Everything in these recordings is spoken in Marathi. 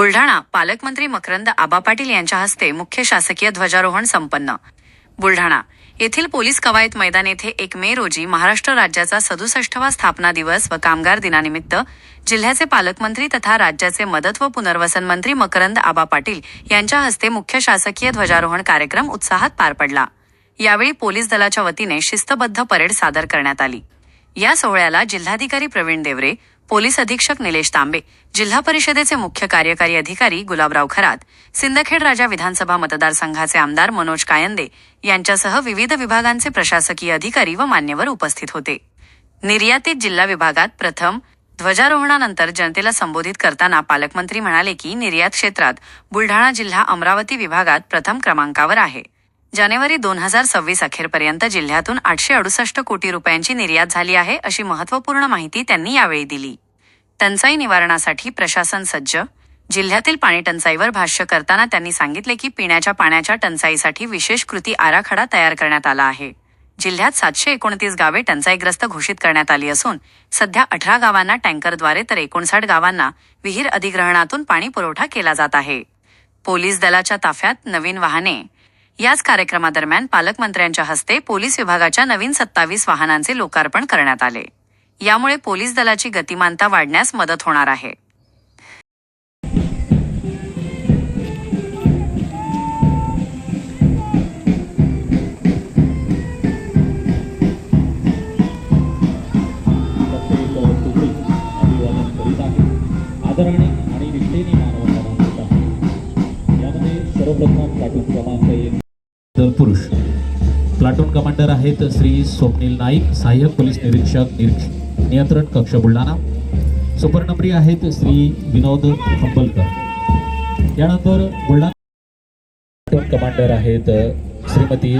बुलढाणा पालकमंत्री मकरंद आबा पाटील यांच्या हस्ते मुख्य शासकीय ध्वजारोहण संपन्न। बुलढाणा येथील पोलीस कवायत मैदान येथे 1 मे रोजी महाराष्ट्र राज्याचा 67वा स्थापना दिवस व कामगार दिनानिमित्त जिल्ह्याचे पालकमंत्री तथा राज्याचे मदत व पुनर्वसन मंत्री मकरंद आबा पाटील यांच्या हस्ते मुख्य शासकीय ध्वजारोहण कार्यक्रम उत्साहात पार पडला। यावेळी पोलीस दलाच्या वतीने शिस्तबद्ध परेड सादर करण्यात आली। या सोहळ्याला जिल्हाधिकारी प्रवीण देवरे, पोलीस अधीक्षक निलेश तांबे, जिल्हा परिषदेचे मुख्य कार्यकारी अधिकारी गुलाबराव खरात, सिंदखेड राजा विधानसभा मतदारसंघाचे आमदार मनोज कायंदे यांच्यासह विविध विभागांचे प्रशासकीय अधिकारी व मान्यवर उपस्थित होते। निर्यातीत जिल्हा विभागात प्रथम ध्वजारोहणानंतर जनतेला संबोधित करताना पालकमंत्री म्हणाले की निर्यात क्षेत्रात बुलढाणा जिल्हा अमरावती विभागात प्रथम क्रमांकावर आहे। जानेवारी 2026 अखेरपर्यंत जिल्ह्यातून 868 कोटी रुपयांची निर्यात झाली आहे, अशी महत्त्वपूर्ण माहिती त्यांनी यावेळी दिली। टंचाई निवारणासाठी प्रशासन सज्ज। जिल्ह्यातील पाणी टंचाईवर भाष्य करताना त्यांनी सांगितले की पिण्याच्या पाण्याच्या टंचाईसाठी विशेष कृती आराखडा तयार करण्यात आला आहे। जिल्ह्यात 729 गावे टंचाईग्रस्त घोषित करण्यात आली असून सध्या 18 गावांना टँकरद्वारे तर 59 गावांना विहीर अधिग्रहणातून पाणी पुरवठा केला जात आहे। पोलीस दलाच्या ताफ्यात नवीन वाहने। याच कार्यक्रमादरम्यान पालकमंत्र्यांच्या हस्ते पोलीस विभागाच्या नवीन 27 वाहनांचे लोकार्पण करण्यात आले। यामुळे पोलीस दलाची गतिमानता वाढण्यास मदत होणार आहे। आदराने आणि निष्ठेने मानवता होत आहे। यामध्ये सर्वप्रथम प्लाटून क्रमांक 1 पुरुष प्लाटून कमांडर आहेत श्री स्वप्नील नाईक, सहाय्यक पोलीस निरीक्षक नियंत्रण कक्ष बुलढाणा। सुपरनंबरी आहेत श्री विनोद खंबलकर। यानंतर बुलढाणा प्लाटून कमांडर आहेत श्रीमती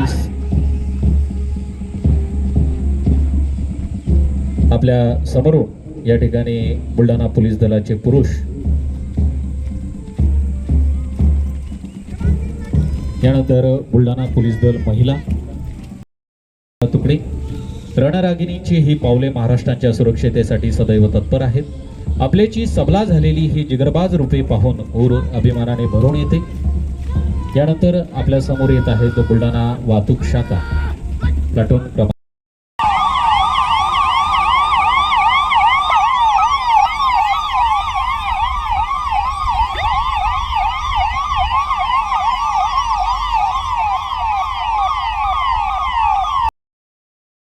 आपल्या समोरून या ठिकाणी बुलढाणा पोलीस दलाचे पुरुष। यानंतर बुलढाणा पोलीस दल महिला तुकडे। रणरागिणींची ही पावले महाराष्ट्राच्या सुरक्षितेसाठी सदैव तत्पर आहेत। आपल्याची सबला झालेली ही जिगरबाज रूपे पाहून ऊर अभिमानाने भरून येते। यानंतर आपल्या समोर येत आहेत बुलढाणा वाहतूक शाखा प्लाटून क्रमांक